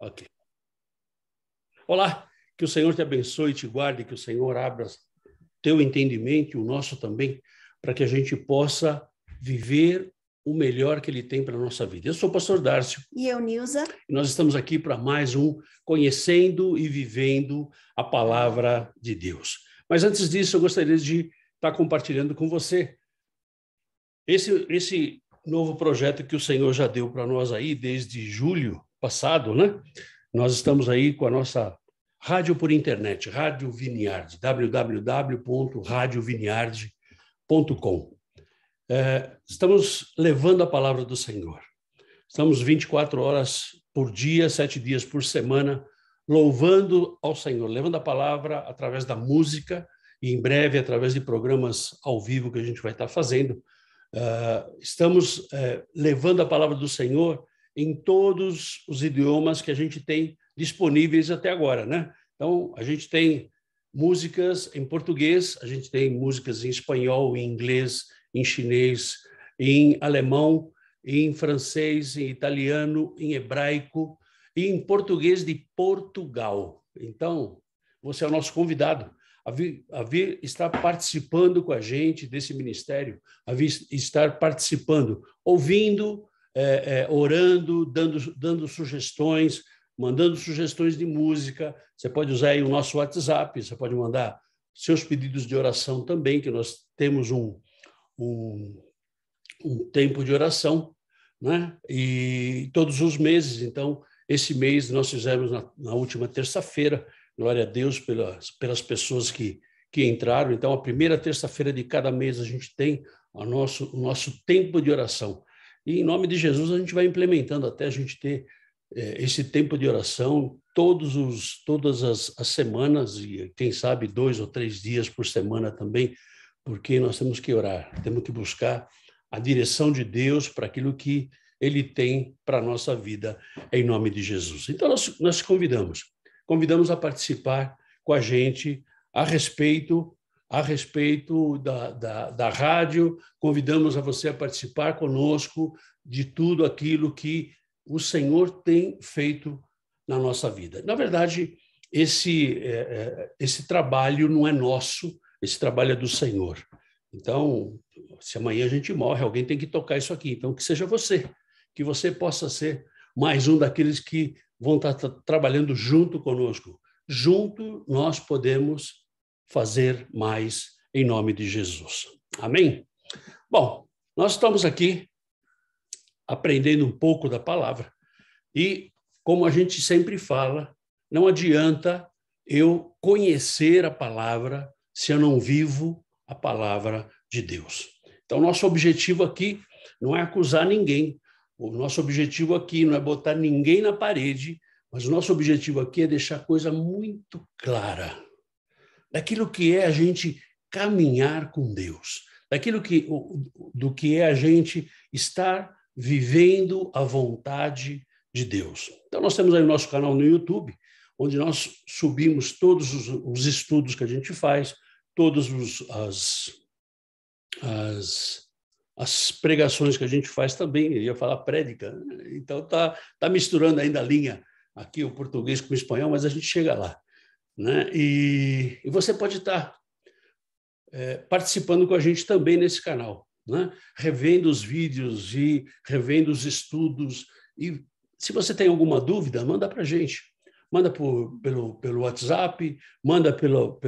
Ok. Olá, que o Senhor te abençoe e te guarde, que o Senhor abra teu entendimento e o nosso também, para que a gente possa viver o melhor que Ele tem para a nossa vida. Eu sou o pastor Dárcio. E eu, Nilza. E nós estamos aqui para mais um Conhecendo e Vivendo a Palavra de Deus. Mas antes disso, eu gostaria de estar compartilhando com você esse novo projeto que o Senhor já deu para nós aí desde julho passado, né? Nós estamos aí com a nossa rádio por internet, Rádio Vineyard, www.radiovineyard.com. Estamos levando a palavra do Senhor. Estamos 24 horas por dia, 7 dias por semana, louvando ao Senhor, levando a palavra através da música e, em breve, através de programas ao vivo que a gente vai estar fazendo. Estamos levando a palavra do Senhor em todos os idiomas que a gente tem disponíveis até agora, né? Então, a gente tem músicas em português, a gente tem músicas em espanhol, em inglês, em chinês, em alemão, em francês, em italiano, em hebraico e em português de Portugal. Então, você é o nosso convidado a vir estar participando com a gente desse ministério, a vir estar participando, ouvindo, orando, dando sugestões, mandando sugestões de música. Você pode usar aí o nosso WhatsApp, você pode mandar seus pedidos de oração também, que nós temos um tempo de oração, né? E todos os meses. Então, esse mês nós fizemos na última terça-feira, glória a Deus pelas pessoas que entraram. Então, a primeira terça-feira de cada mês a gente tem o nosso tempo de oração. E, em nome de Jesus, a gente vai implementando até a gente ter esse tempo de oração todas as semanas, e quem sabe 2 ou 3 dias por semana também, porque nós temos que orar, temos que buscar a direção de Deus para aquilo que Ele tem para a nossa vida, em nome de Jesus. Então, nós te convidamos a participar com a gente a respeito da rádio, convidamos a você a participar conosco de tudo aquilo que o Senhor tem feito na nossa vida. Na verdade, esse trabalho não é nosso, esse trabalho é do Senhor. Então, se amanhã a gente morre, alguém tem que tocar isso aqui. Então, que seja você, que você possa ser mais um daqueles que vão estar trabalhando junto conosco. Junto nós podemos fazer mais em nome de Jesus. Amém? Bom, nós estamos aqui aprendendo um pouco da palavra e, como a gente sempre fala, não adianta eu conhecer a palavra se eu não vivo a palavra de Deus. Então, nosso objetivo aqui não é acusar ninguém, o nosso objetivo aqui não é botar ninguém na parede, mas o nosso objetivo aqui é deixar a coisa muito clara daquilo que é a gente caminhar com Deus, do que é a gente estar vivendo a vontade de Deus. Então, nós temos aí o nosso canal no YouTube, onde nós subimos todos os estudos que a gente faz, todas as pregações que a gente faz também. Eu ia falar prédica, então tá misturando ainda a linha aqui, o português com o espanhol, mas a gente chega lá, né? E você pode estar participando com a gente também nesse canal, né? Revendo os vídeos e revendo os estudos. E se você tem alguma dúvida, manda para a gente. Manda pelo WhatsApp, manda pelo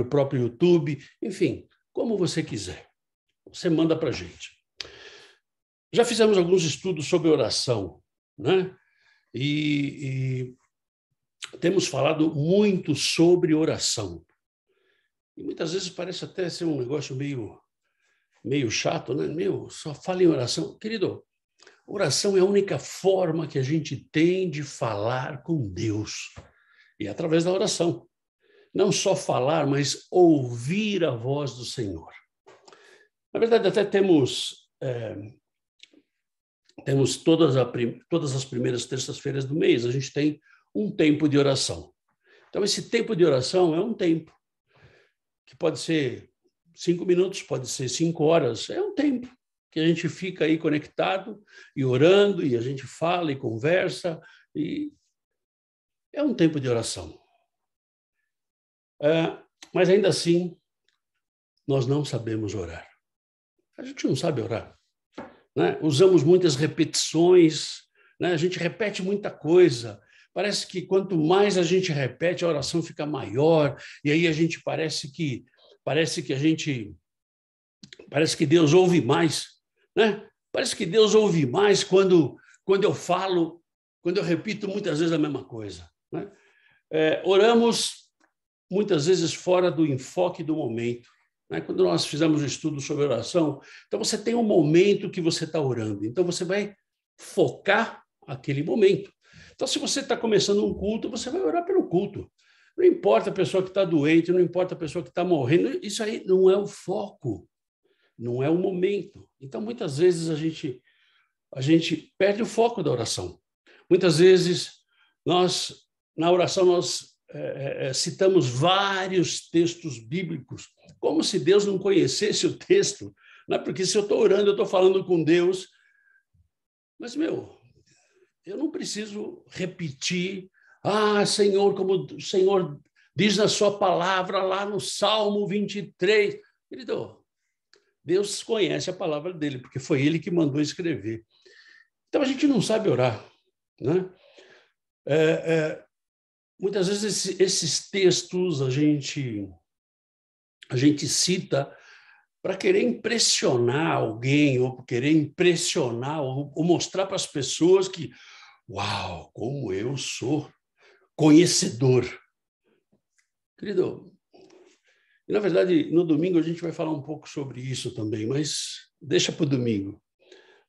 próprio YouTube, enfim, como você quiser. Você manda para a gente. Já fizemos alguns estudos sobre oração, né? E temos falado muito sobre oração. E muitas vezes parece até ser um negócio meio chato, né? Só fala em oração. Querido, oração é a única forma que a gente tem de falar com Deus. E é através da oração. Não só falar, mas ouvir a voz do Senhor. Na verdade, até temos todas as primeiras terças-feiras do mês, a gente tem um tempo de oração. Então, esse tempo de oração é um tempo que pode ser 5 minutos, pode ser 5 horas, é um tempo que a gente fica aí conectado e orando, e a gente fala e conversa, e É um tempo de oração. Mas ainda assim, nós não sabemos orar. A gente não sabe orar, né? Usamos muitas repetições, né? A gente repete muita coisa. Parece que quanto mais a gente repete, a oração fica maior, e aí a gente parece que Deus ouve mais, né? Parece que Deus ouve mais quando eu falo, quando eu repito muitas vezes a mesma coisa, né? Oramos muitas vezes fora do enfoque do momento, né? Quando nós fizemos um estudo sobre oração, então você tem um momento que você está orando, então você vai focar aquele momento. Então, se você está começando um culto, você vai orar pelo culto. Não importa a pessoa que está doente, não importa a pessoa que está morrendo, isso aí não é o foco, não é o momento. Então, muitas vezes a gente perde o foco da oração. Muitas vezes na oração nós citamos vários textos bíblicos, como se Deus não conhecesse o texto, né? Porque se eu estou orando, eu estou falando com Deus, mas, eu não preciso repetir, Senhor, como o Senhor diz na sua palavra lá no Salmo 23. Querido, Deus conhece a palavra dele, porque foi ele que mandou escrever. Então, a gente não sabe orar, né? Muitas vezes esses textos a gente cita para querer impressionar alguém, ou querer impressionar, ou mostrar para as pessoas que, uau, como eu sou conhecedor. Querido, na verdade, no domingo a gente vai falar um pouco sobre isso também, mas deixa para o domingo.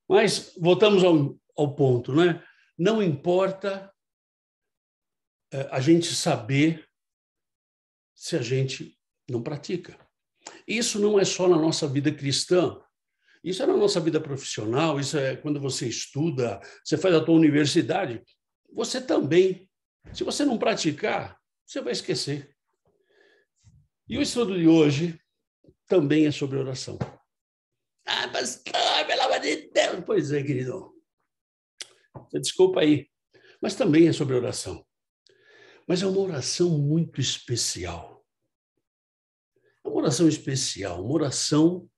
Mas voltamos ao ponto, né? Não importa a gente saber se a gente não pratica. Isso não é só na nossa vida cristã, isso é na nossa vida profissional, isso é quando você estuda, você faz a tua universidade, você também. Se você não praticar, você vai esquecer. E o estudo de hoje também é sobre oração. Pastor, pelo amor de Deus! Pois é, querido. Você desculpa aí, mas também é sobre oração. Mas é uma oração muito especial. É uma oração especial, uma oração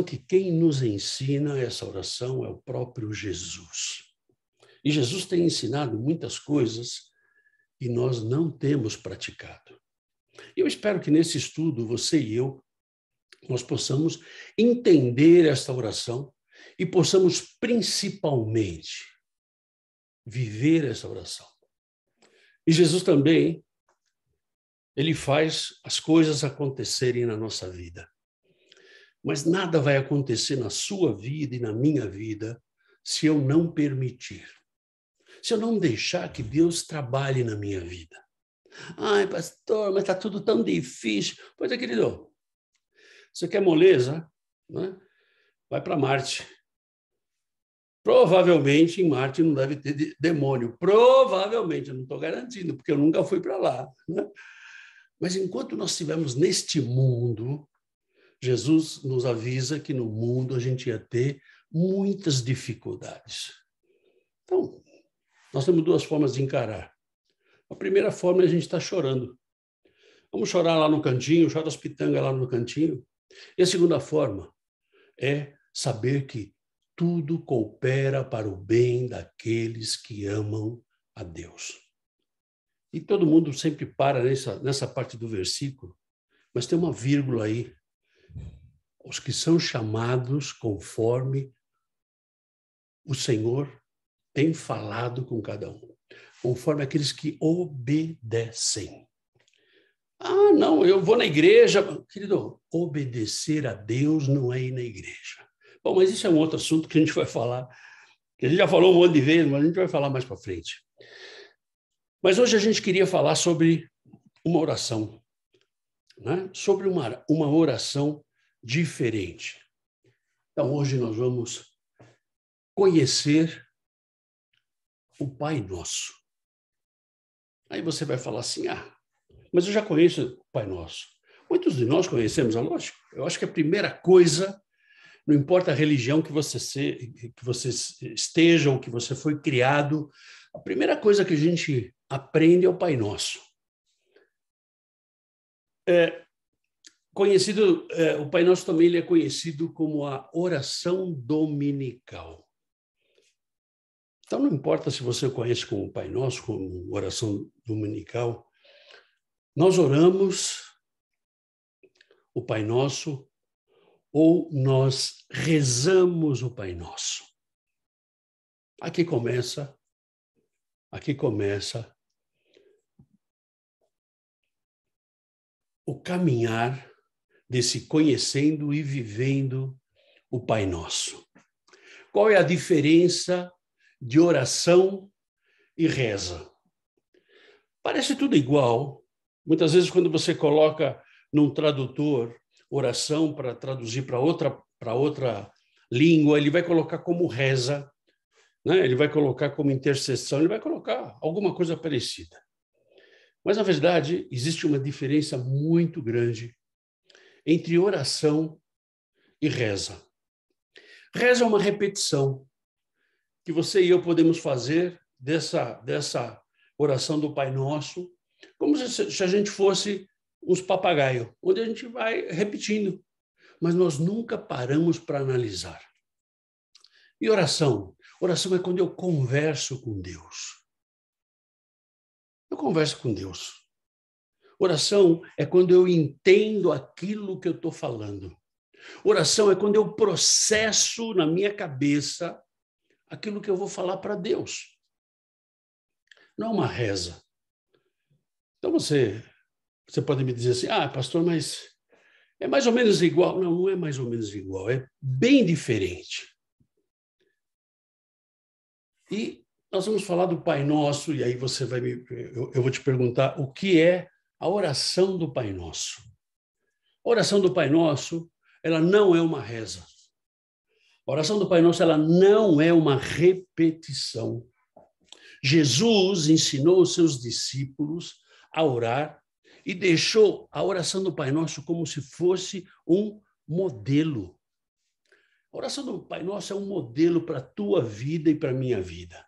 que quem nos ensina essa oração é o próprio Jesus. E Jesus tem ensinado muitas coisas e nós não temos praticado. E eu espero que nesse estudo, você e eu, nós possamos entender esta oração e possamos principalmente viver essa oração. E Jesus também, ele faz as coisas acontecerem na nossa vida. Mas nada vai acontecer na sua vida e na minha vida se eu não permitir. Se eu não deixar que Deus trabalhe na minha vida. Pastor, mas está tudo tão difícil. Pois é, querido. Você quer moleza? Né? Vai para Marte. Provavelmente em Marte não deve ter demônio. Provavelmente, eu não estou garantindo, porque eu nunca fui para lá. Né? Mas enquanto nós estivermos neste mundo, Jesus nos avisa que no mundo a gente ia ter muitas dificuldades. Então, nós temos duas formas de encarar. A primeira forma é a gente estar chorando. Vamos chorar lá no cantinho, chora as pitangas lá no cantinho. E a segunda forma é saber que tudo coopera para o bem daqueles que amam a Deus. E todo mundo sempre para nessa parte do versículo, mas tem uma vírgula aí. Os que são chamados conforme o Senhor tem falado com cada um, conforme aqueles que obedecem. Não, eu vou na igreja. Querido, obedecer a Deus não é ir na igreja. Bom, mas isso é um outro assunto que a gente vai falar, que a gente já falou um monte de vezes, mas a gente vai falar mais para frente. Mas hoje a gente queria falar sobre uma oração, né? Sobre uma oração diferente. Então, hoje nós vamos conhecer o Pai Nosso. Aí você vai falar assim, mas eu já conheço o Pai Nosso. Muitos de nós conhecemos, é lógico. Eu acho que a primeira coisa, não importa a religião que você esteja ou que você foi criado, A primeira coisa que a gente aprende é o Pai Nosso. O Pai Nosso também ele é conhecido como a oração dominical. Então, não importa se você conhece como o Pai Nosso, como oração dominical, nós oramos o Pai Nosso ou nós rezamos o Pai Nosso. Aqui começa o caminhar desse conhecendo e vivendo o Pai Nosso. Qual é a diferença de oração e reza? Parece tudo igual. Muitas vezes, quando você coloca num tradutor oração para traduzir para outra língua, ele vai colocar como reza, né? Ele vai colocar como intercessão, ele vai colocar alguma coisa parecida. Mas, na verdade, existe uma diferença muito grande entre oração e reza. Reza é uma repetição que você e eu podemos fazer dessa oração do Pai Nosso, como se a gente fosse uns papagaios, onde a gente vai repetindo, mas nós nunca paramos para analisar. E oração? Oração é quando eu converso com Deus. Eu converso com Deus. Oração é quando eu entendo aquilo que eu estou falando. Oração é quando eu processo na minha cabeça aquilo que eu vou falar para Deus. Não é uma reza. Então você pode me dizer assim, pastor, mas é mais ou menos igual. Não, não é mais ou menos igual, é bem diferente. E nós vamos falar do Pai Nosso, e aí eu vou te perguntar o que é a oração do Pai Nosso. A oração do Pai Nosso, ela não é uma reza. A oração do Pai Nosso, ela não é uma repetição. Jesus ensinou os seus discípulos a orar e deixou a oração do Pai Nosso como se fosse um modelo. A oração do Pai Nosso é um modelo para a tua vida e para a minha vida.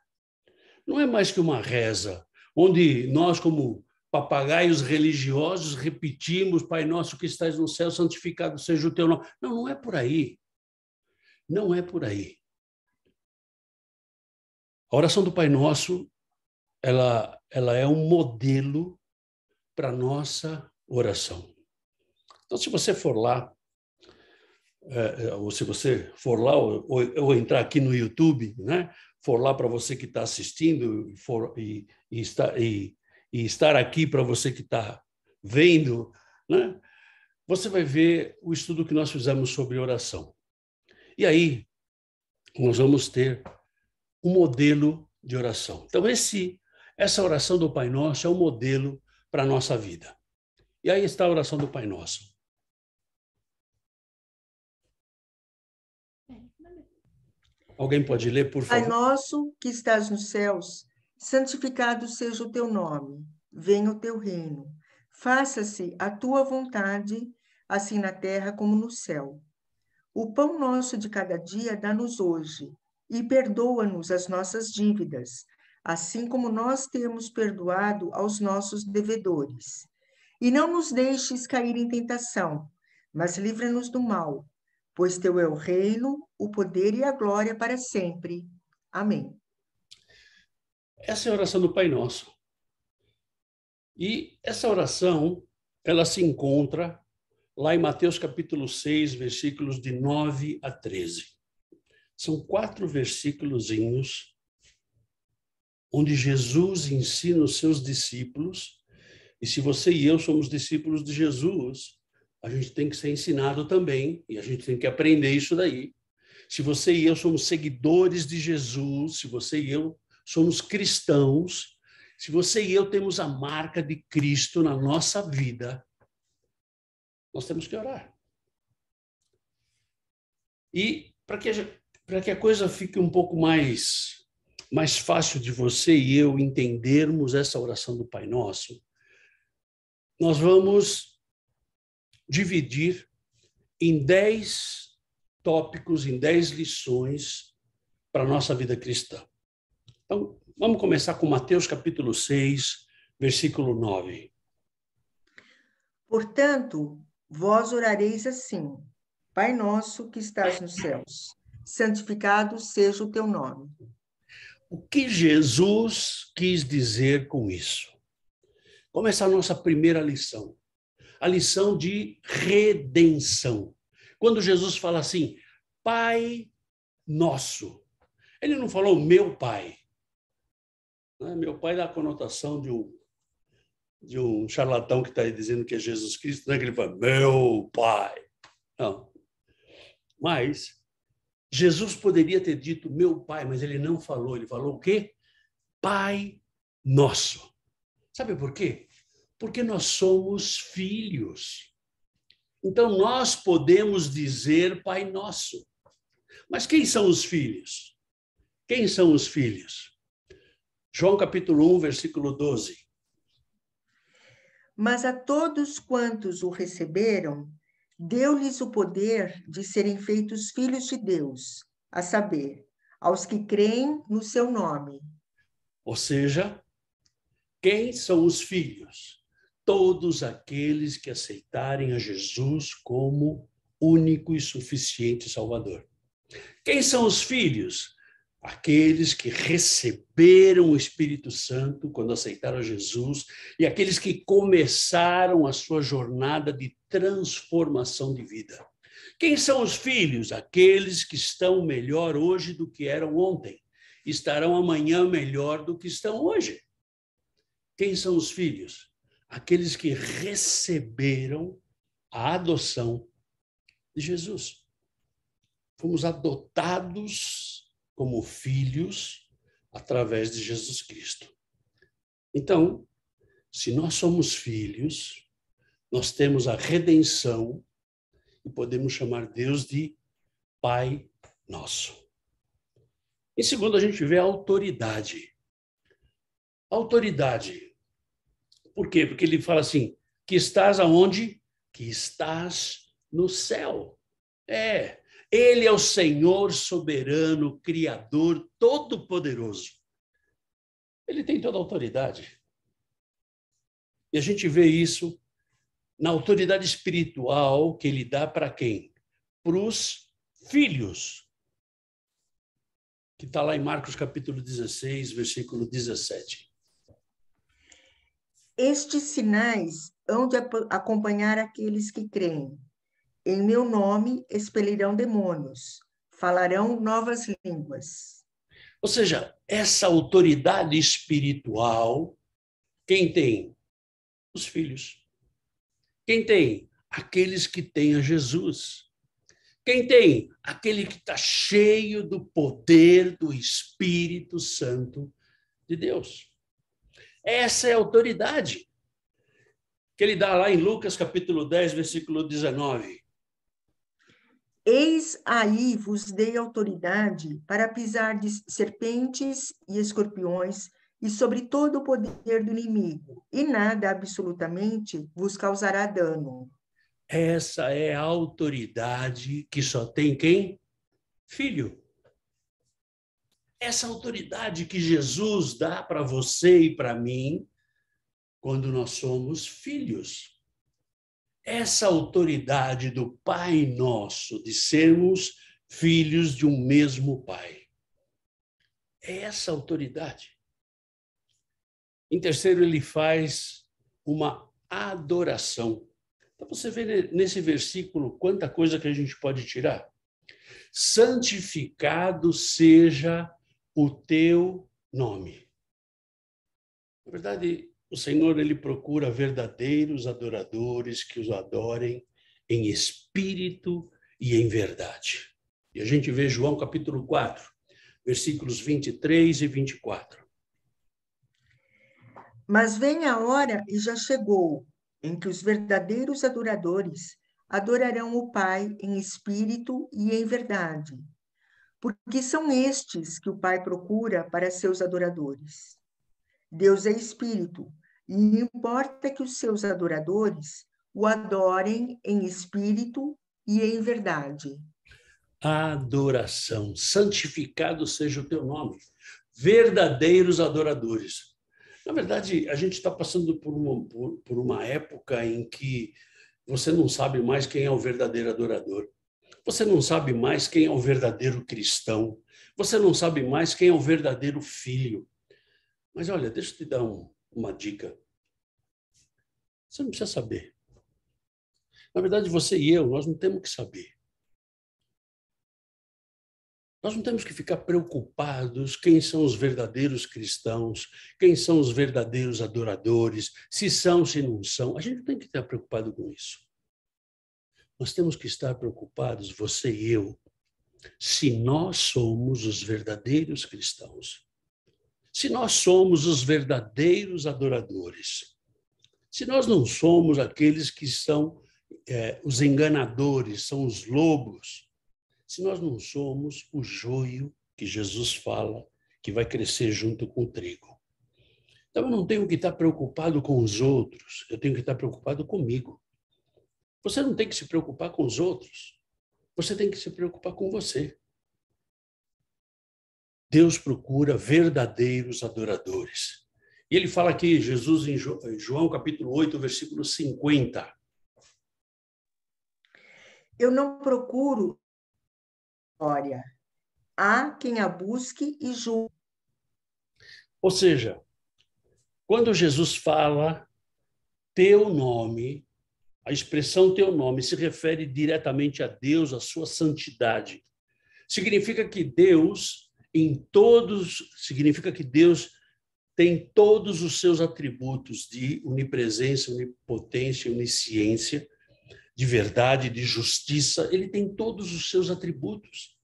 Não é mais que uma reza, onde nós, como papagaios religiosos, repetimos, Pai Nosso que estás no céu, santificado seja o teu nome. Não, não é por aí. Não é por aí. A oração do Pai Nosso, ela é um modelo para a nossa oração. Então, se você for lá, ou se você for lá, ou entrar aqui no YouTube, né? For lá para você que está assistindo e estar aqui para você que está vendo, né? Você vai ver o estudo que nós fizemos sobre oração. E aí, nós vamos ter um modelo de oração. Então, essa oração do Pai Nosso é um modelo para a nossa vida. E aí está a oração do Pai Nosso. Alguém pode ler, por favor? Pai nosso que estás nos céus, santificado seja o teu nome. Venha o teu reino. Faça-se a tua vontade, assim na terra como no céu. O pão nosso de cada dia dá-nos hoje, e perdoa-nos as nossas dívidas, assim como nós temos perdoado aos nossos devedores. E não nos deixes cair em tentação, mas livra-nos do mal, pois teu é o reino, o poder e a glória para sempre. Amém. Essa é a oração do Pai Nosso. E essa oração, ela se encontra lá em Mateus capítulo 6, versículos de 9 a 13. São 4 versículozinhos onde Jesus ensina os seus discípulos, e se você e eu somos discípulos de Jesus, a gente tem que ser ensinado também, e a gente tem que aprender isso daí. Se você e eu somos seguidores de Jesus, se você e eu somos cristãos, se você e eu temos a marca de Cristo na nossa vida, nós temos que orar. E para que a coisa fique um pouco mais fácil de você e eu entendermos essa oração do Pai Nosso, nós vamos dividir em 10 tópicos, em 10 lições para a nossa vida cristã. Então, vamos começar com Mateus capítulo 6, versículo 9. Portanto, vós orareis assim: Pai nosso que estás nos céus, santificado seja o teu nome. O que Jesus quis dizer com isso? Começa a nossa primeira lição. A lição de redenção. Quando Jesus fala assim, Pai nosso. Ele não falou meu pai. Meu pai dá a conotação de um charlatão que está aí dizendo que é Jesus Cristo, não é que ele fala, meu pai. Não. Mas Jesus poderia ter dito meu pai, mas ele não falou. Ele falou o quê? Pai nosso. Sabe por quê? Porque nós somos filhos. Então, nós podemos dizer Pai Nosso. Mas quem são os filhos? Quem são os filhos? João capítulo 1, versículo 12. Mas a todos quantos o receberam, deu-lhes o poder de serem feitos filhos de Deus, a saber, aos que creem no seu nome. Ou seja, quem são os filhos? Todos aqueles que aceitarem a Jesus como único e suficiente Salvador. Quem são os filhos? Aqueles que receberam o Espírito Santo quando aceitaram Jesus e aqueles que começaram a sua jornada de transformação de vida. Quem são os filhos? Aqueles que estão melhor hoje do que eram ontem. Estarão amanhã melhor do que estão hoje. Quem são os filhos? Aqueles que receberam a adoção de Jesus. Fomos adotados como filhos através de Jesus Cristo. Então, se nós somos filhos, nós temos a redenção e podemos chamar Deus de Pai Nosso. Em segundo, a gente vê a autoridade. Autoridade. Por quê? Porque ele fala assim, que estás aonde? Que estás no céu. Ele é o Senhor soberano, Criador, todo-poderoso. Ele tem toda a autoridade. E a gente vê isso na autoridade espiritual que ele dá para quem? Para os filhos. Que está lá em Marcos capítulo 16, versículo 17. Estes sinais hão de acompanhar aqueles que creem. Em meu nome expelirão demônios, falarão novas línguas. Ou seja, essa autoridade espiritual, quem tem? Os filhos. Quem tem? Aqueles que têm a Jesus. Quem tem? Aquele que está cheio do poder do Espírito Santo de Deus. Essa é a autoridade que ele dá lá em Lucas capítulo 10, versículo 19. Eis aí vos dei autoridade para pisar de serpentes e escorpiões e sobre todo o poder do inimigo, e nada absolutamente vos causará dano. Essa é a autoridade que só tem quem? Filho. Essa autoridade que Jesus dá para você e para mim quando nós somos filhos. Essa autoridade do Pai Nosso, de sermos filhos de um mesmo Pai. É essa autoridade. Em terceiro, ele faz uma adoração. Então, você vê nesse versículo quanta coisa que a gente pode tirar. Santificado seja o teu nome. Na verdade, o Senhor, ele procura verdadeiros adoradores que os adorem em espírito e em verdade. E a gente vê João capítulo 4, versículos 23 e 24. Mas vem a hora, e já chegou, em que os verdadeiros adoradores adorarão o Pai em espírito e em verdade, porque são estes que o Pai procura para seus adoradores. Deus é espírito, e importa que os seus adoradores o adorem em espírito e em verdade. Adoração, santificado seja o teu nome. verdadeiros adoradores. Na verdade, a gente está passando por uma época em que você não sabe mais quem é o verdadeiro adorador. Você não sabe mais quem é o verdadeiro cristão. Você não sabe mais quem é o verdadeiro filho. Mas olha, deixa eu te dar uma dica. Você não precisa saber. Na verdade, você e eu, nós não temos que saber. Nós não temos que ficar preocupados quem são os verdadeiros cristãos, quem são os verdadeiros adoradores, se são, se não são. A gente não tem que estar preocupado com isso. Nós temos que estar preocupados, você e eu, se nós somos os verdadeiros cristãos, se nós somos os verdadeiros adoradores, se nós não somos aqueles que são os enganadores, são os lobos, se nós não somos o joio que Jesus fala que vai crescer junto com o trigo. Então, eu não tenho que estar preocupado com os outros, eu tenho que estar preocupado comigo. Você não tem que se preocupar com os outros, você tem que se preocupar com você. Deus procura verdadeiros adoradores. E ele fala aqui, Jesus, em João capítulo 8, versículo 50. Eu não procuro glória. Há quem a busque e julgue. Ou seja, quando Jesus fala teu nome, a expressão teu nome se refere diretamente a Deus, a sua santidade. Significa que Deus tem todos os seus atributos de onipresença, onipotência, onisciência, de verdade, de justiça. Ele tem todos os seus atributos.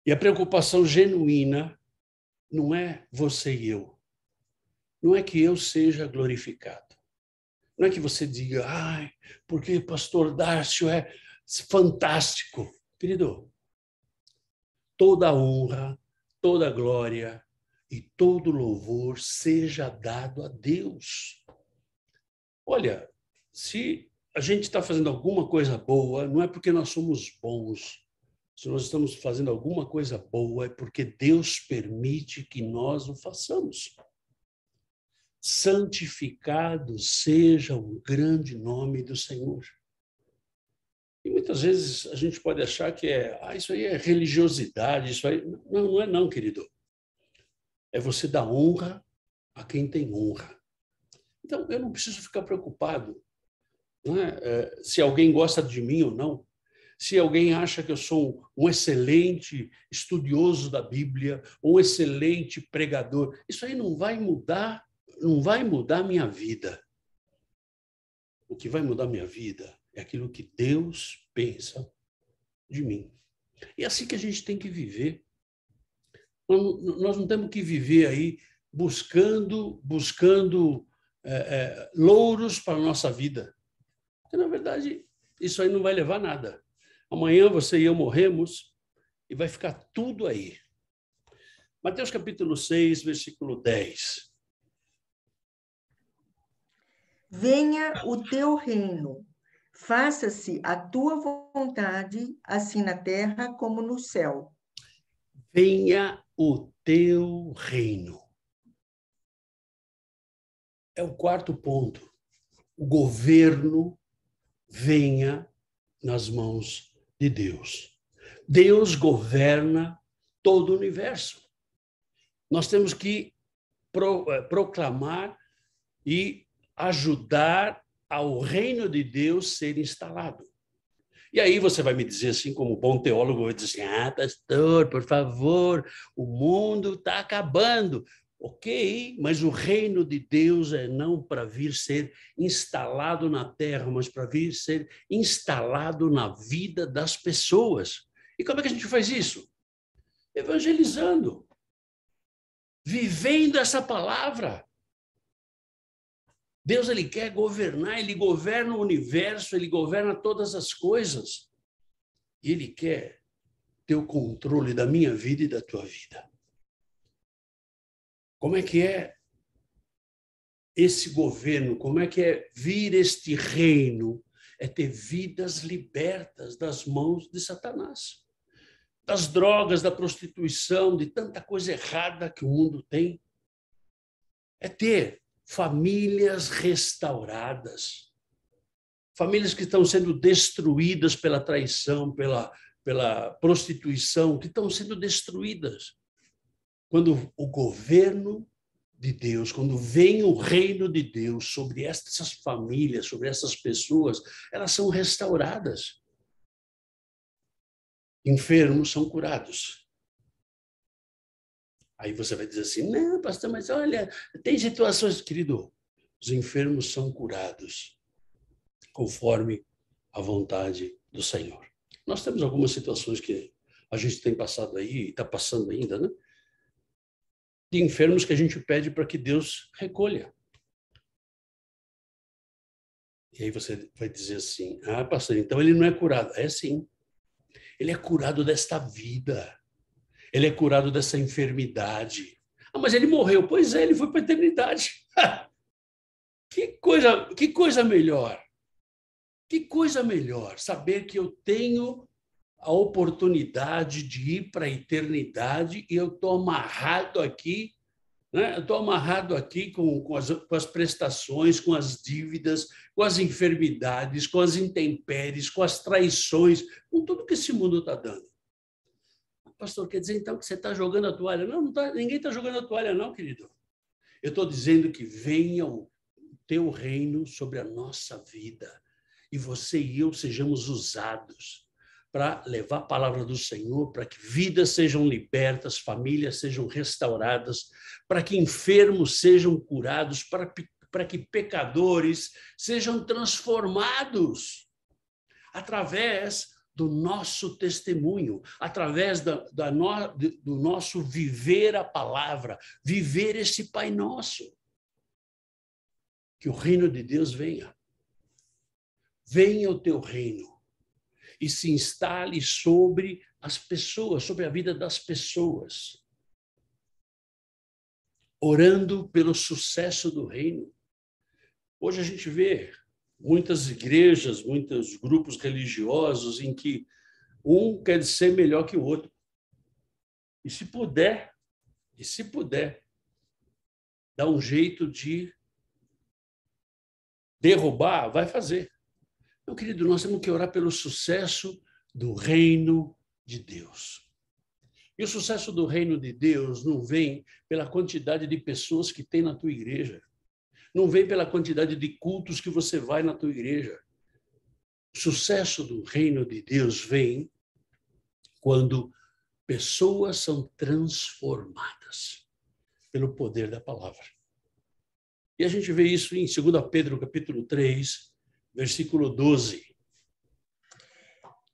E a preocupação genuína não é você e eu. Não é que eu seja glorificado. Não é que você diga, ai, porque pastor Darcio é fantástico. Querido, toda honra, toda glória e todo louvor seja dado a Deus. Olha, se a gente está fazendo alguma coisa boa, não é porque nós somos bons. Se nós estamos fazendo alguma coisa boa, é porque Deus permite que nós o façamos. Santificado seja o grande nome do Senhor. E muitas vezes a gente pode achar que isso aí é religiosidade, isso aí... Não é não, querido. É você dar honra a quem tem honra. Então, eu não preciso ficar preocupado, não é? Se alguém gosta de mim ou não, se alguém acha que eu sou um excelente estudioso da Bíblia, um excelente pregador. Isso aí não vai mudar a minha vida. O que vai mudar a minha vida é aquilo que Deus pensa de mim. E é assim que a gente tem que viver. Nós não temos que viver aí buscando louros para a nossa vida. Porque, na verdade, isso aí não vai levar a nada. Amanhã você e eu morremos e vai ficar tudo aí. Mateus capítulo 6, versículo 10. Venha o teu reino, faça-se a tua vontade, assim na terra como no céu. Venha o teu reino. É o quarto ponto. O governo venha nas mãos de Deus. Deus governa todo o universo. Nós temos que proclamar e ajudar ao reino de Deus ser instalado. E aí você vai me dizer assim, como bom teólogo, vai dizer assim, pastor, por favor, o mundo está acabando. Ok, mas o reino de Deus é não para vir ser instalado na terra, mas para vir ser instalado na vida das pessoas. E como é que a gente faz isso? Evangelizando. Vivendo essa palavra. Deus, ele quer governar, ele governa o universo, ele governa todas as coisas. E ele quer ter o controle da minha vida e da tua vida. Como é que é esse governo? Como é que é vir este reino? É ter vidas libertas das mãos de Satanás. das drogas, da prostituição, de tanta coisa errada que o mundo tem, é ter famílias restauradas, famílias que estão sendo destruídas pela traição, pela prostituição, que estão sendo destruídas. Quando o governo de Deus, quando vem o reino de Deus sobre essas famílias, sobre essas pessoas, elas são restauradas. Enfermos são curados. Aí você vai dizer assim, não, pastor, mas olha, tem situações, querido, os enfermos são curados conforme a vontade do Senhor. Nós temos algumas situações que a gente tem passado aí, e está passando ainda, né? De enfermos que a gente pede para que Deus recolha. E aí você vai dizer assim, pastor, então ele não é curado. É sim. Ele é curado desta vida. Ele é curado dessa enfermidade. Mas ele morreu. Pois é, ele foi para a eternidade. Que coisa melhor. Que coisa melhor saber que eu tenho a oportunidade de ir para a eternidade e eu estou amarrado aqui, né? Eu estou amarrado aqui com as prestações, com as dívidas, com as enfermidades, com as intempéries, com as traições, com tudo que esse mundo está dando. Pastor, quer dizer então que você está jogando a toalha? Não, ninguém está jogando a toalha não, querido. Eu estou dizendo que venha o teu reino sobre a nossa vida e você e eu sejamos usados para levar a palavra do Senhor, para que vidas sejam libertas, famílias sejam restauradas, para que enfermos sejam curados, para que pecadores sejam transformados através do nosso testemunho, através do nosso viver a palavra, viver esse Pai Nosso. Que o reino de Deus venha. Venha o teu reino e se instale sobre as pessoas, sobre a vida das pessoas. Orando pelo sucesso do reino. Hoje a gente vê muitas igrejas, muitos grupos religiosos em que um quer ser melhor que o outro. E se puder, dar um jeito de derrubar, vai fazer. Meu querido, nós temos que orar pelo sucesso do reino de Deus. E o sucesso do reino de Deus não vem pela quantidade de pessoas que tem na tua igreja. Não vem pela quantidade de cultos que você vai na tua igreja. O sucesso do reino de Deus vem quando pessoas são transformadas pelo poder da palavra. E a gente vê isso em 2 Pedro, capítulo 3, versículo 12.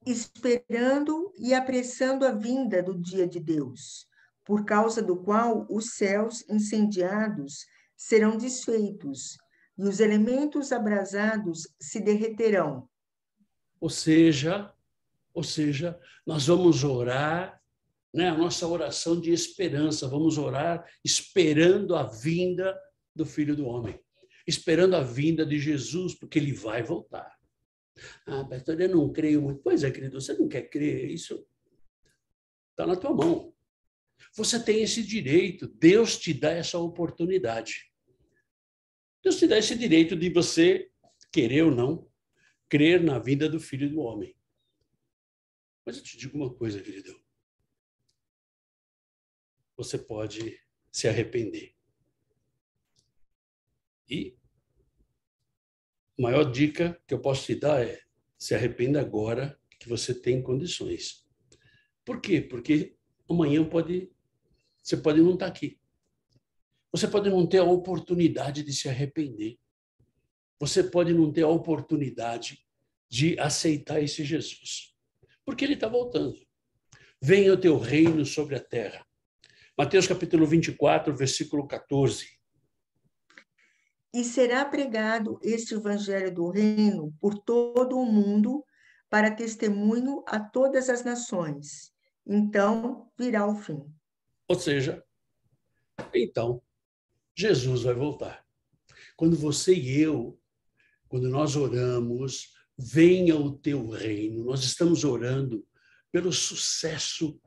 Esperando e apressando a vinda do dia de Deus, por causa do qual os céus incendiados serão desfeitos e os elementos abrasados se derreterão. Ou seja, nós vamos orar, né, a nossa oração de esperança, vamos orar esperando a vinda do Filho do Homem, esperando a vinda de Jesus, porque ele vai voltar. Pastor, eu não creio muito. Pois é, querido, você não quer crer, isso está na tua mão. Você tem esse direito, Deus te dá essa oportunidade. Deus te dá esse direito de você, querer ou não, crer na vinda do Filho do Homem. Mas eu te digo uma coisa, querido. Você pode se arrepender. E a maior dica que eu posso te dar é se arrependa agora que você tem condições. Por quê? Porque amanhã você pode não estar aqui. Você pode não ter a oportunidade de se arrepender. Você pode não ter a oportunidade de aceitar esse Jesus. Porque ele está voltando. Venha o teu reino sobre a terra. Mateus capítulo 24, versículo 14. E será pregado este evangelho do reino por todo o mundo para testemunho a todas as nações. Então virá o fim. Ou seja, então, Jesus vai voltar. Quando você e eu, quando nós oramos, venha o teu reino, nós estamos orando pelo sucesso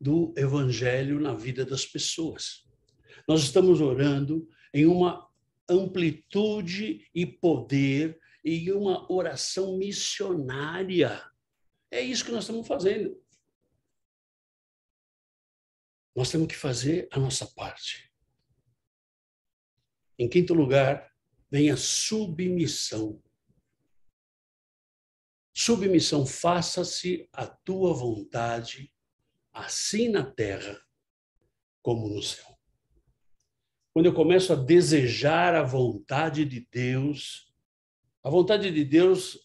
do evangelho na vida das pessoas. Nós estamos orando em uma amplitude e poder e uma oração missionária. É isso que nós estamos fazendo. Nós temos que fazer a nossa parte. Em quinto lugar, vem a submissão. Submissão, faça-se a tua vontade, assim na terra como no céu. Quando eu começo a desejar a vontade de Deus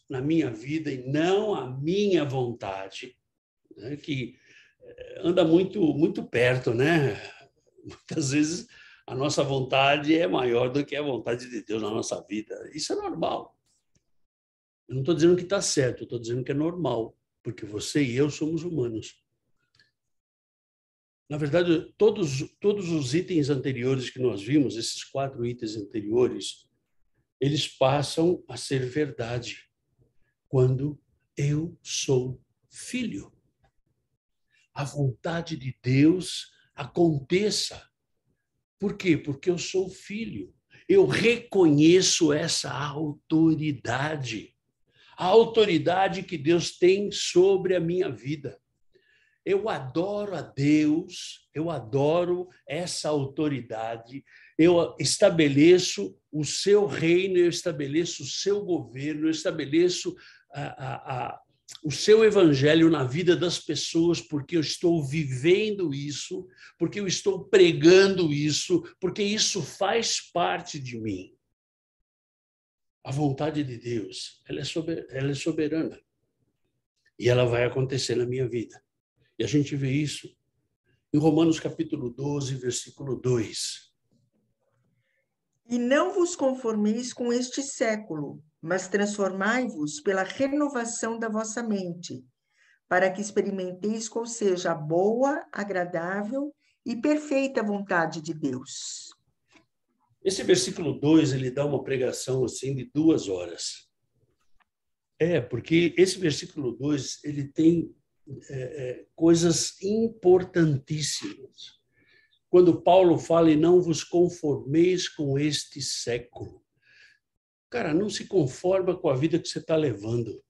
na minha vida e não a minha vontade, né, que anda muito perto, né? Muitas vezes a nossa vontade é maior do que a vontade de Deus na nossa vida. Isso é normal. Eu não estou dizendo que está certo, eu estou dizendo que é normal, porque você e eu somos humanos. Na verdade, todos os itens anteriores que nós vimos, esses 4 itens anteriores, eles passam a ser verdade quando eu sou filho. A vontade de Deus aconteça. Por quê? Porque eu sou filho. Eu reconheço essa autoridade. A autoridade que Deus tem sobre a minha vida. Eu adoro a Deus, eu adoro essa autoridade, eu estabeleço o seu reino, eu estabeleço o seu governo, eu estabeleço o seu evangelho na vida das pessoas, porque eu estou vivendo isso, porque eu estou pregando isso, porque isso faz parte de mim. A vontade de Deus, ela é soberana. E ela vai acontecer na minha vida. E a gente vê isso em Romanos capítulo 12, versículo 2. E não vos conformeis com este século, mas transformai-vos pela renovação da vossa mente, para que experimenteis qual seja a boa, agradável e perfeita vontade de Deus. Esse versículo 2, ele dá uma pregação assim de 2 horas. Porque esse versículo 2, ele tem coisas importantíssimas. Quando Paulo fala e não vos conformeis com este século. Cara, não se conforma com a vida que você está levando.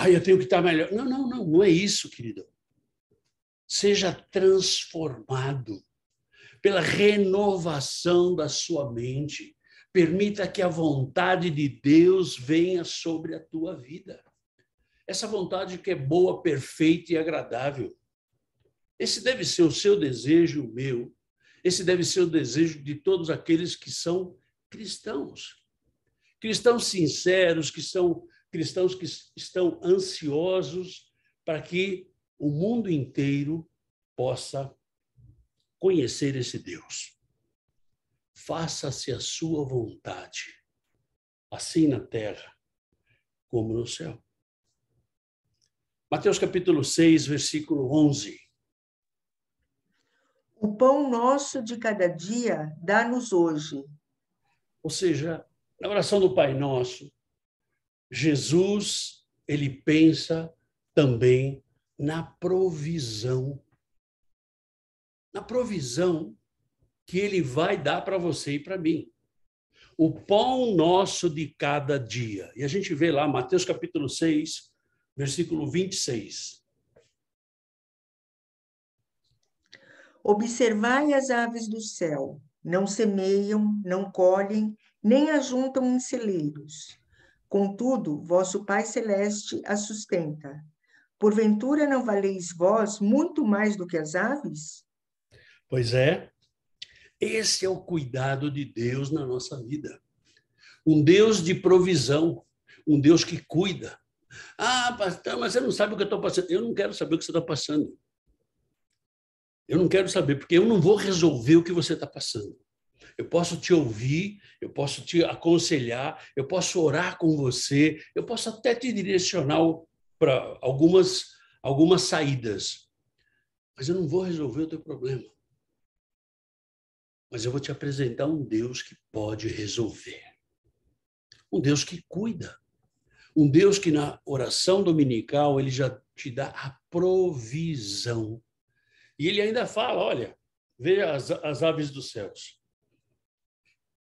Eu tenho que estar melhor. Não é isso, querido. Seja transformado pela renovação da sua mente. Permita que a vontade de Deus venha sobre a tua vida. Essa vontade que é boa, perfeita e agradável. Esse deve ser o seu desejo, o meu. Esse deve ser o desejo de todos aqueles que são cristãos. Cristãos sinceros, que são cristãos que estão ansiosos para que o mundo inteiro possa conhecer esse Deus. Faça-se a sua vontade, assim na terra como no céu. Mateus capítulo 6, versículo 11. O pão nosso de cada dia dá-nos hoje. Ou seja, na oração do Pai Nosso, Jesus, ele pensa também na provisão. Na provisão que ele vai dar para você e para mim. O pão nosso de cada dia. E a gente vê lá, Mateus capítulo 6, versículo 26. Observai as aves do céu, não semeiam, não colhem, nem ajuntam em celeiros. Contudo, vosso Pai Celeste as sustenta. Porventura não valeis vós muito mais do que as aves? Pois é, esse é o cuidado de Deus na nossa vida. Um Deus de provisão, um Deus que cuida. Pastor, mas você não sabe o que eu estou passando. Eu não quero saber o que você está passando. Eu não quero saber, porque eu não vou resolver o que você está passando. Eu posso te ouvir, eu posso te aconselhar, eu posso orar com você, eu posso até te direcionar para algumas saídas. Mas eu não vou resolver o teu problema. Mas eu vou te apresentar um Deus que pode resolver. Um Deus que cuida. Um Deus que na oração dominical ele já te dá a provisão. E ele ainda fala, olha, veja as aves dos céus.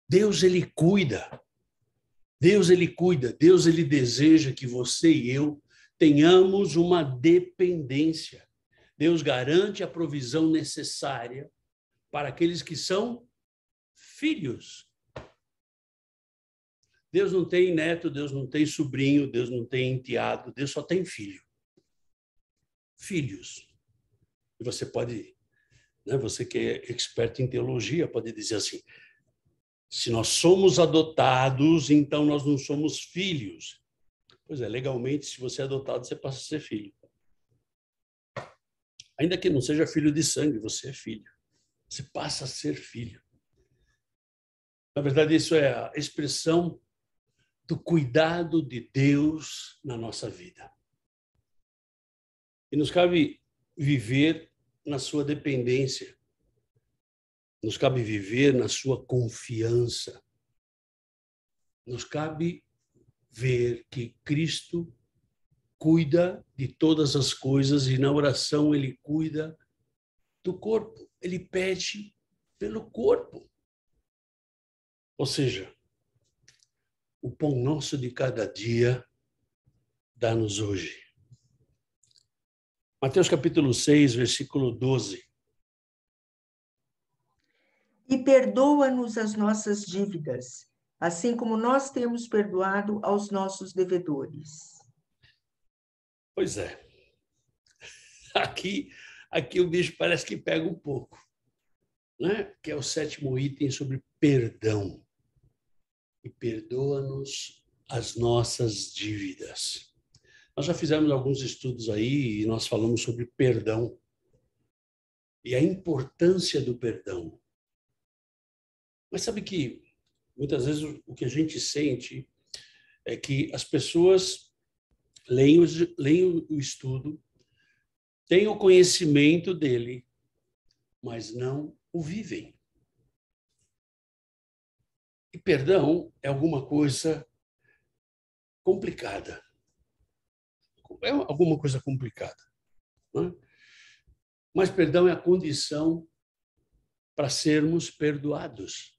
Deus, ele cuida. Deus, ele cuida. Deus, ele deseja que você e eu tenhamos uma dependência. Deus garante a provisão necessária para aqueles que são filhos. Deus não tem neto, Deus não tem sobrinho, Deus não tem enteado, Deus só tem filho. Filhos. E você pode, né, você que é experto em teologia, pode dizer assim, se nós somos adotados, então nós não somos filhos. Pois é, legalmente, se você é adotado, você passa a ser filho. Ainda que não seja filho de sangue, você é filho. Você passa a ser filho. Na verdade, isso é a expressão do cuidado de Deus na nossa vida. E nos cabe viver na sua dependência. Nos cabe viver na sua confiança. Nos cabe ver que Cristo cuida de todas as coisas e na oração ele cuida do corpo. Ele pede pelo corpo. Ou seja, o pão nosso de cada dia dá-nos hoje. Mateus capítulo 6, versículo 12. E perdoa-nos as nossas dívidas, assim como nós temos perdoado aos nossos devedores. Pois é. Aqui o bicho parece que pega um pouco, né? Que é o 7º item sobre perdão. E perdoa-nos as nossas dívidas. Nós já fizemos alguns estudos aí e nós falamos sobre perdão e a importância do perdão. Mas sabe que muitas vezes o que a gente sente é que as pessoas leem o estudo, têm o conhecimento dele, mas não o vivem. E perdão é alguma coisa complicada. É alguma coisa complicada, né? Mas perdão é a condição para sermos perdoados.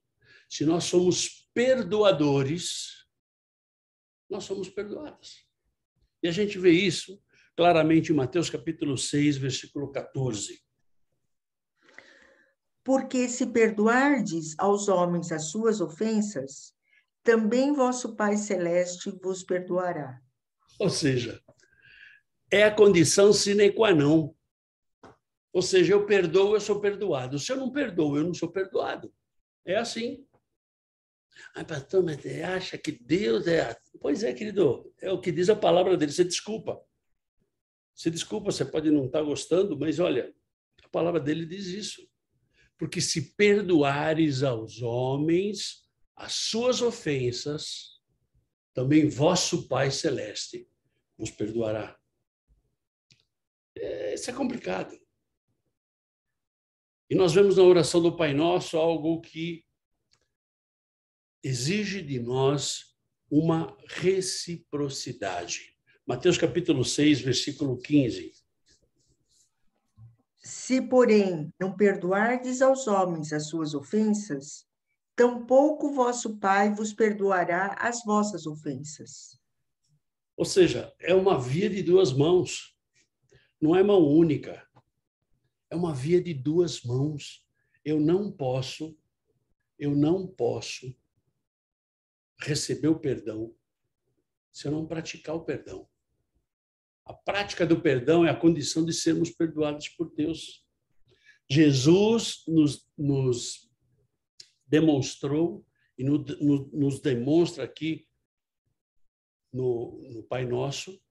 Se nós somos perdoadores, nós somos perdoados. E a gente vê isso claramente em Mateus capítulo 6, versículo 14. Porque se perdoardes aos homens as suas ofensas, também vosso Pai Celeste vos perdoará. Ou seja, é a condição sine qua non. Ou seja, eu perdoo, eu sou perdoado. Se eu não perdoo, eu não sou perdoado. É assim. Ah, pastor, mas você acha que Deus é... Pois é, querido, é o que diz a palavra dele. Você desculpa. Você pode não estar gostando, mas olha, a palavra dele diz isso. Porque se perdoares aos homens as suas ofensas, também vosso Pai Celeste vos perdoará. Isso é complicado. E nós vemos na oração do Pai Nosso algo que exige de nós uma reciprocidade. Mateus capítulo 6, versículo 15. Se, porém, não perdoardes aos homens as suas ofensas, tampouco vosso Pai vos perdoará as vossas ofensas. Ou seja, é uma via de duas mãos. Não é mão única. É uma via de duas mãos. Eu não posso receber o perdão se eu não praticar o perdão. A prática do perdão é a condição de sermos perdoados por Deus. Jesus nos demonstrou e nos demonstra aqui no Pai Nosso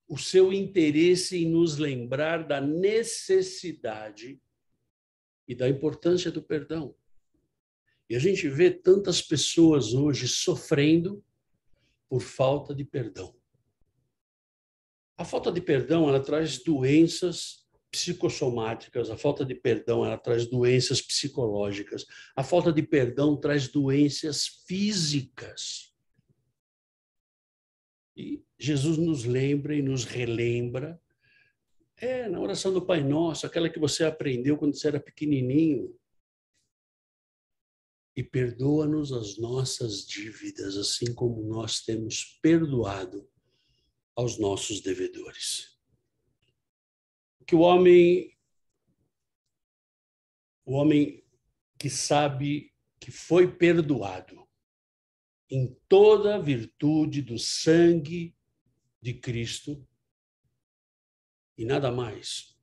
o seu interesse em nos lembrar da necessidade e da importância do perdão. E a gente vê tantas pessoas hoje sofrendo por falta de perdão. A falta de perdão, ela traz doenças psicossomáticas, a falta de perdão, ela traz doenças psicológicas, a falta de perdão traz doenças físicas. E Jesus nos lembra e nos relembra Na oração do Pai Nosso, aquela que você aprendeu quando você era pequenininho. E perdoa-nos as nossas dívidas, assim como nós temos perdoado aos nossos devedores. Que o homem que sabe que foi perdoado em toda a virtude do sangue de Cristo e nada mais.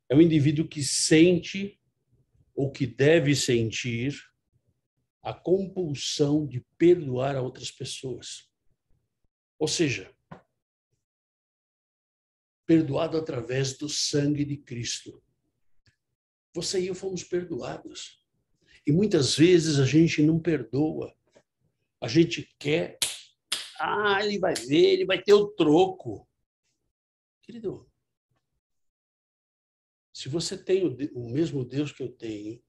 É o indivíduo que sente ou que deve sentir a compulsão de perdoar a outras pessoas. Ou seja, perdoado através do sangue de Cristo. Você e eu fomos perdoados. E muitas vezes a gente não perdoa. A gente quer, ele vai ver, ele vai ter o troco. Querido, se você tem o mesmo Deus que eu tenho,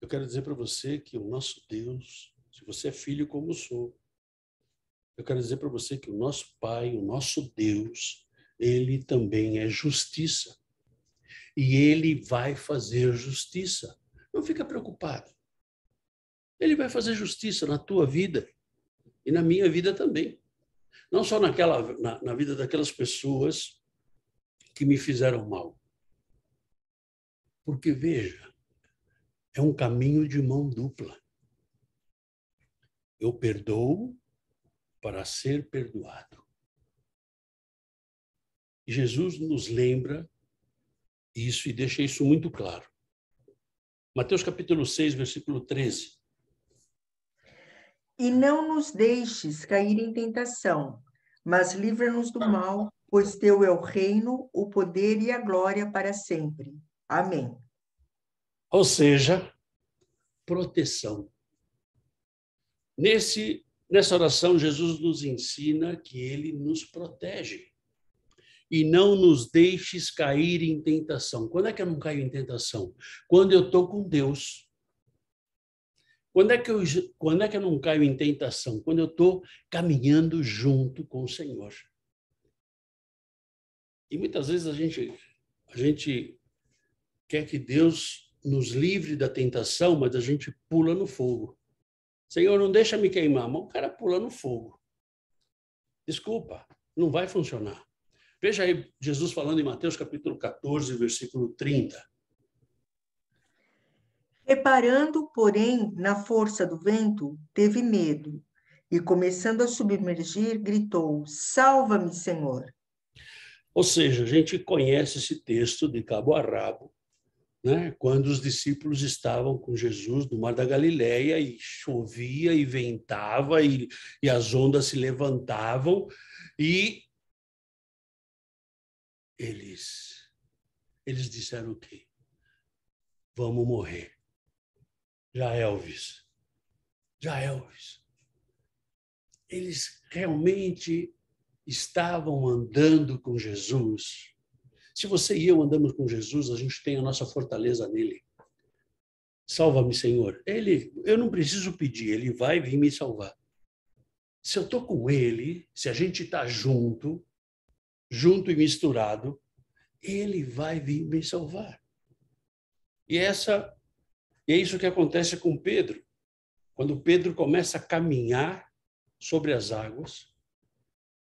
eu quero dizer para você que o nosso Deus, se você é filho como eu sou, eu quero dizer para você que o nosso Pai, o nosso Deus, ele também é justiça. E ele vai fazer justiça. Não fica preocupado. Ele vai fazer justiça na tua vida e na minha vida também. Não só na vida daquelas pessoas que me fizeram mal. Porque, veja, é um caminho de mão dupla. Eu perdoo para ser perdoado. E Jesus nos lembra isso e deixa isso muito claro. Mateus capítulo 6, versículo 13. E não nos deixes cair em tentação, mas livra-nos do mal, pois teu é o reino, o poder e a glória para sempre. Amém. Ou seja, proteção. Nessa oração, Jesus nos ensina que ele nos protege. E não nos deixes cair em tentação. Quando é que eu não caio em tentação? Quando eu estou com Deus. Quando é que eu não caio em tentação? Quando eu estou caminhando junto com o Senhor. E muitas vezes a gente quer que Deus nos livre da tentação, mas a gente pula no fogo. Senhor, não deixa me queimar, mas o cara pula no fogo. Desculpa, não vai funcionar. Veja aí Jesus falando em Mateus capítulo 14, versículo 30. Reparando, porém, na força do vento, teve medo e, começando a submergir, gritou: Salva-me, Senhor! Ou seja, a gente conhece esse texto de cabo a rabo, né? Quando os discípulos estavam com Jesus no Mar da Galileia e chovia e ventava e as ondas se levantavam e eles disseram o quê? Vamos morrer. Já Elvis. Eles realmente estavam andando com Jesus. Se você e eu andamos com Jesus, a gente tem a nossa fortaleza nele. Salva-me, Senhor. Eu não preciso pedir, ele vai vir me salvar. Se eu estou com ele, se a gente está junto e misturado, ele vai vir me salvar. E é isso que acontece com Pedro. Quando Pedro começa a caminhar sobre as águas,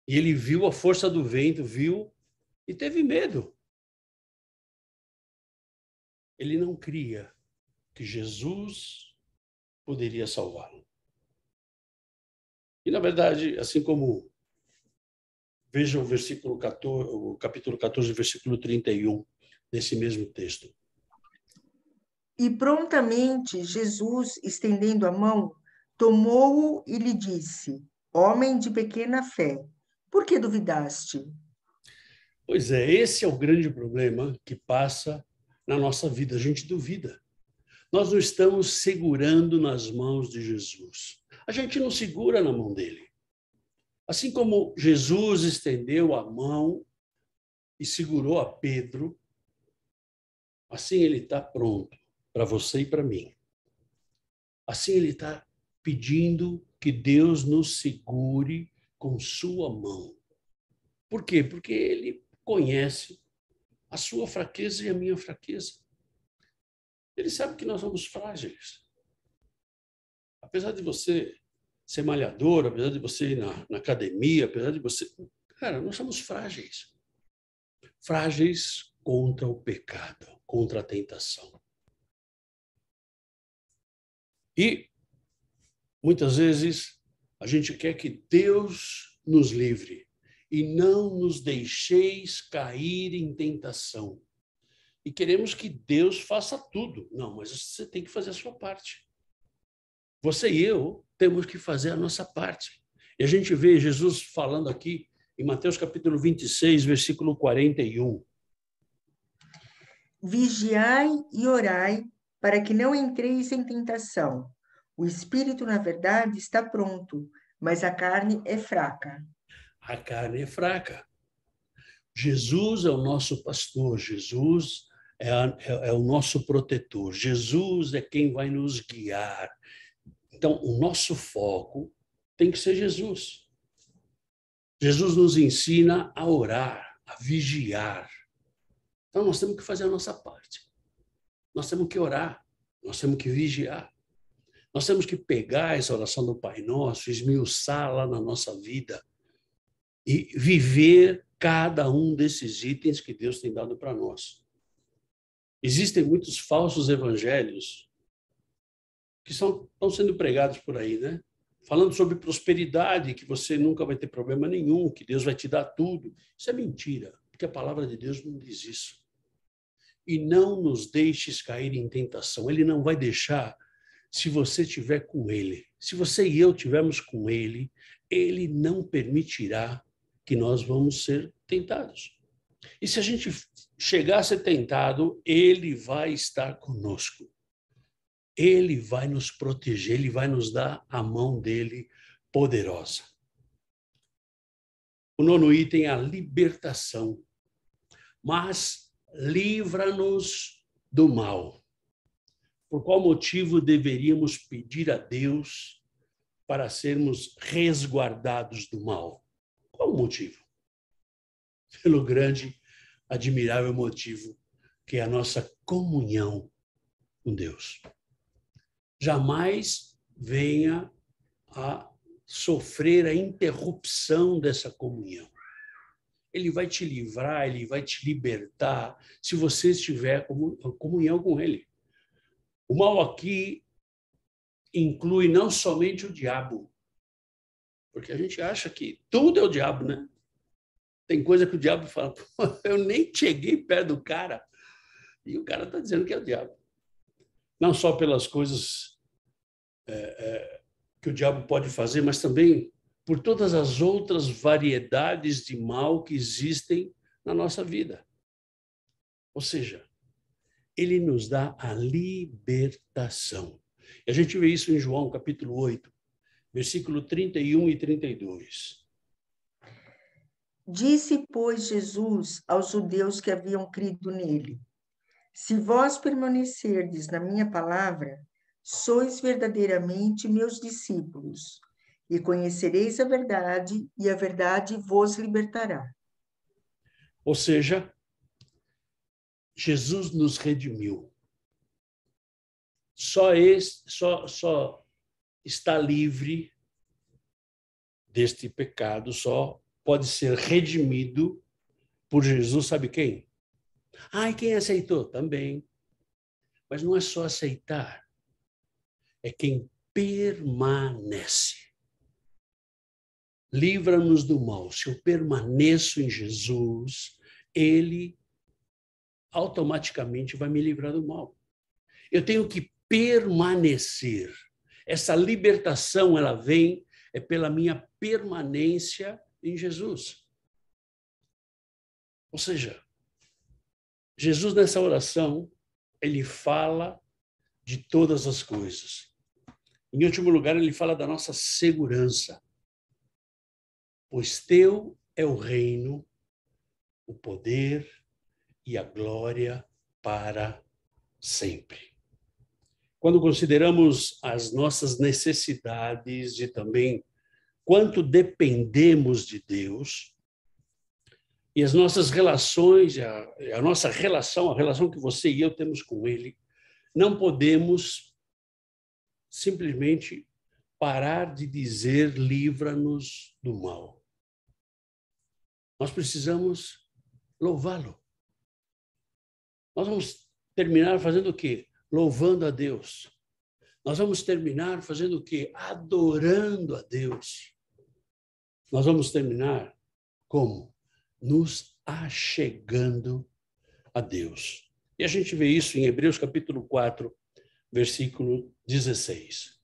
e ele viu a força do vento, viu e teve medo. Ele não cria que Jesus poderia salvá-lo. E, na verdade, assim como veja o capítulo 14, versículo 31, desse mesmo texto. E prontamente Jesus, estendendo a mão, tomou-o e lhe disse: Homem de pequena fé, por que duvidaste? Pois é, esse é o grande problema que passa na nossa vida. A gente duvida. Nós não estamos segurando nas mãos de Jesus. A gente não segura na mão dele. Assim como Jesus estendeu a mão e segurou a Pedro, assim ele está pronto para você e para mim. Assim ele está pedindo que Deus nos segure com sua mão. Por quê? Porque ele conhece a sua fraqueza e a minha fraqueza. Ele sabe que nós somos frágeis. Apesar de você ser malhador, apesar de você ir na academia, apesar de você... Cara, nós somos frágeis. Frágeis contra o pecado, contra a tentação. E, muitas vezes, a gente quer que Deus nos livre e não nos deixeis cair em tentação. E queremos que Deus faça tudo. Não, mas você tem que fazer a sua parte. Você e eu temos que fazer a nossa parte. E a gente vê Jesus falando aqui em Mateus capítulo 26, versículo 41. Vigiai e orai para que não entreis em tentação. O espírito, na verdade, está pronto, mas a carne é fraca. A carne é fraca. Jesus é o nosso pastor, Jesus é o nosso protetor, Jesus é quem vai nos guiar. Então, o nosso foco tem que ser Jesus. Jesus nos ensina a orar, a vigiar. Então, nós temos que fazer a nossa parte. Nós temos que orar, nós temos que vigiar. Nós temos que pegar essa oração do Pai Nosso, esmiuçá-la na nossa vida e viver cada um desses itens que Deus tem dado para nós. Existem muitos falsos evangelhos que estão sendo pregados por aí, né? Falando sobre prosperidade, que você nunca vai ter problema nenhum, que Deus vai te dar tudo. Isso é mentira, porque a palavra de Deus não diz isso. E não nos deixes cair em tentação. Ele não vai deixar se você estiver com Ele. Se você e eu estivermos com Ele, Ele não permitirá que nós vamos ser tentados. E se a gente chegar a ser tentado, Ele vai estar conosco. Ele vai nos proteger, Ele vai nos dar a mão dele poderosa. O 9º item é a libertação. Mas livra-nos do mal. Por qual motivo deveríamos pedir a Deus para sermos resguardados do mal? Qual o motivo? Pelo grande, admirável motivo que é a nossa comunhão com Deus. Jamais venha a sofrer a interrupção dessa comunhão. Ele vai te livrar, ele vai te libertar se você estiver em comunhão com ele. O mal aqui inclui não somente o diabo, porque a gente acha que tudo é o diabo, né? Tem coisa que o diabo fala, eu nem cheguei perto do cara, e o cara está dizendo que é o diabo. Não só pelas coisas que o diabo pode fazer, mas também por todas as outras variedades de mal que existem na nossa vida. Ou seja, ele nos dá a libertação. E a gente vê isso em João, capítulo 8, versículo 31 e 32. Disse, pois, Jesus aos judeus que haviam crido nele: Se vós permanecerdes na minha palavra, sois verdadeiramente meus discípulos, e conhecereis a verdade, e a verdade vos libertará. Ou seja, Jesus nos redimiu. Só está livre deste pecado, só pode ser redimido por Jesus, sabe quem? E quem aceitou? Também. Mas não é só aceitar, é quem permanece. Livra-nos do mal. Se eu permaneço em Jesus, ele automaticamente vai me livrar do mal. Eu tenho que permanecer. Essa libertação, ela vem pela minha permanência em Jesus. Ou seja, Jesus nessa oração, ele fala de todas as coisas. Em último lugar, ele fala da nossa segurança. Pois teu é o reino, o poder e a glória para sempre. Quando consideramos as nossas necessidades e também quanto dependemos de Deus, E as nossas relações, a nossa relação, a relação que você e eu temos com Ele, não podemos simplesmente parar de dizer livra-nos do mal. Nós precisamos louvá-lo. Nós vamos terminar fazendo o quê? Louvando a Deus. Nós vamos terminar fazendo o quê? Adorando a Deus. Nós vamos terminar como? Nos achegando a Deus. E a gente vê isso em Hebreus capítulo 4, versículo 16.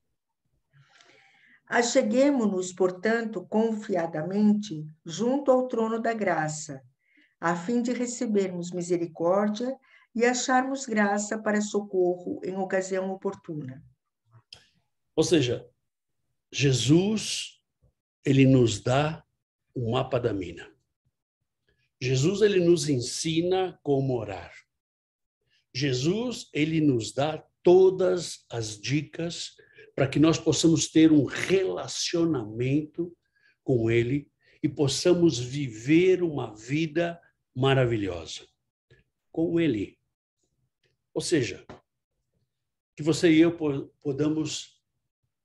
Acheguemo-nos, portanto, confiadamente junto ao trono da graça, a fim de recebermos misericórdia e acharmos graça para socorro em ocasião oportuna. Ou seja, Jesus, ele nos dá o mapa da mina. Jesus, ele nos ensina como orar. Jesus, ele nos dá todas as dicas para que nós possamos ter um relacionamento com ele e possamos viver uma vida maravilhosa com ele. Ou seja, que você e eu podamos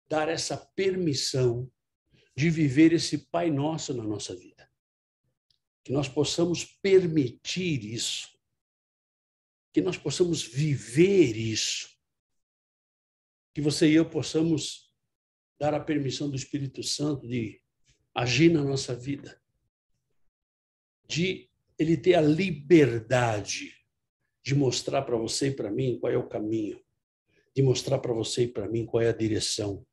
dar essa permissão de viver esse Pai Nosso na nossa vida. Que nós possamos permitir isso. Que nós possamos viver isso. Que você e eu possamos dar a permissão do Espírito Santo de agir na nossa vida. De ele ter a liberdade de mostrar para você e para mim qual é o caminho. De mostrar para você e para mim qual é a direção.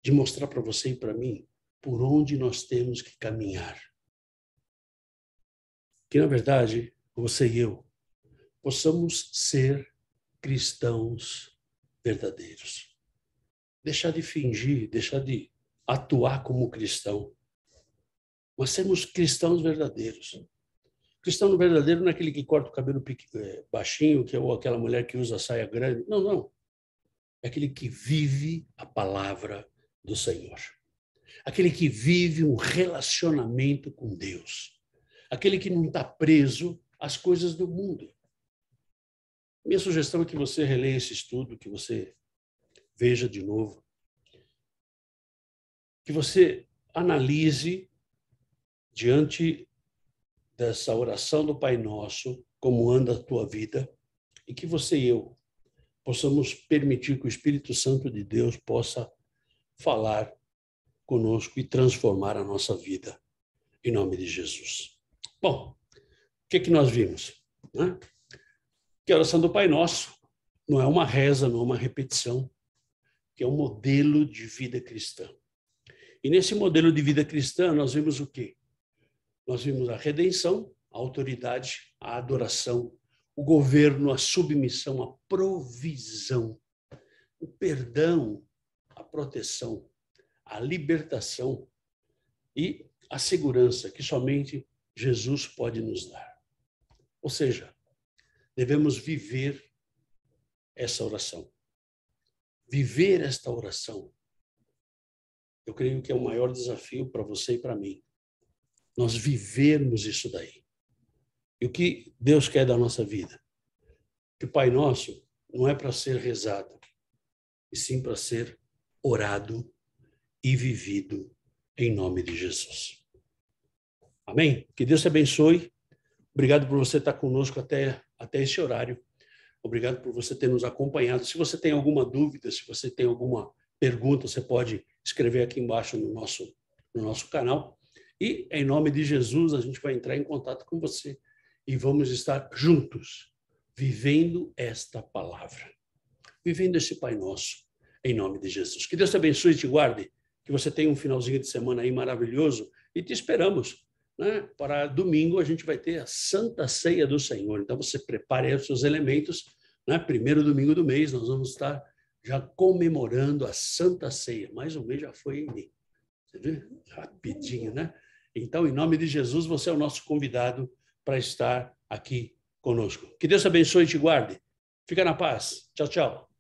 De mostrar para você e para mim por onde nós temos que caminhar. Que, na verdade, você e eu possamos ser cristãos verdadeiros. Deixar de fingir, deixar de atuar como cristão. Mas sermos cristãos verdadeiros. Cristão verdadeiro não é aquele que corta o cabelo baixinho, que é aquela mulher que usa saia grande. Não, não. É aquele que vive a palavra do Senhor. Aquele que vive um relacionamento com Deus. Aquele que não está preso às coisas do mundo. Minha sugestão é que você releia esse estudo, que você veja de novo, que você analise diante dessa oração do Pai Nosso, como anda a tua vida, e que você e eu possamos permitir que o Espírito Santo de Deus possa falar conosco e transformar a nossa vida, em nome de Jesus. Bom, o que nós vimos? Né? Que a oração do Pai Nosso não é uma reza, não é uma repetição, que é um modelo de vida cristã. E nesse modelo de vida cristã, nós vimos o quê? Nós vimos a redenção, a autoridade, a adoração, o governo, a submissão, a provisão, o perdão, a proteção, a libertação e a segurança que somente Jesus pode nos dar. Ou seja, devemos viver essa oração. Viver esta oração, eu creio que é o maior desafio para você e para mim. Nós vivermos isso daí. E o que Deus quer da nossa vida? Que o Pai Nosso não é para ser rezado, e sim para ser orado e vivido em nome de Jesus. Amém? Que Deus te abençoe. Obrigado por você estar conosco até esse horário. Obrigado por você ter nos acompanhado. Se você tem alguma dúvida, se você tem alguma pergunta, você pode escrever aqui embaixo no nosso canal. E, em nome de Jesus, a gente vai entrar em contato com você e vamos estar juntos, vivendo esta palavra, vivendo esse Pai Nosso, em nome de Jesus. Que Deus te abençoe e te guarde, que você tenha um finalzinho de semana aí maravilhoso e te esperamos. Né? Para domingo a gente vai ter a Santa Ceia do Senhor. Então você prepare aí os seus elementos. Né? Primeiro domingo do mês nós vamos estar já comemorando a Santa Ceia. Mais um mês já foi em mim. Você vê? Rapidinho, né? Então, em nome de Jesus, você é o nosso convidado para estar aqui conosco. Que Deus te abençoe e te guarde. Fica na paz. Tchau, tchau.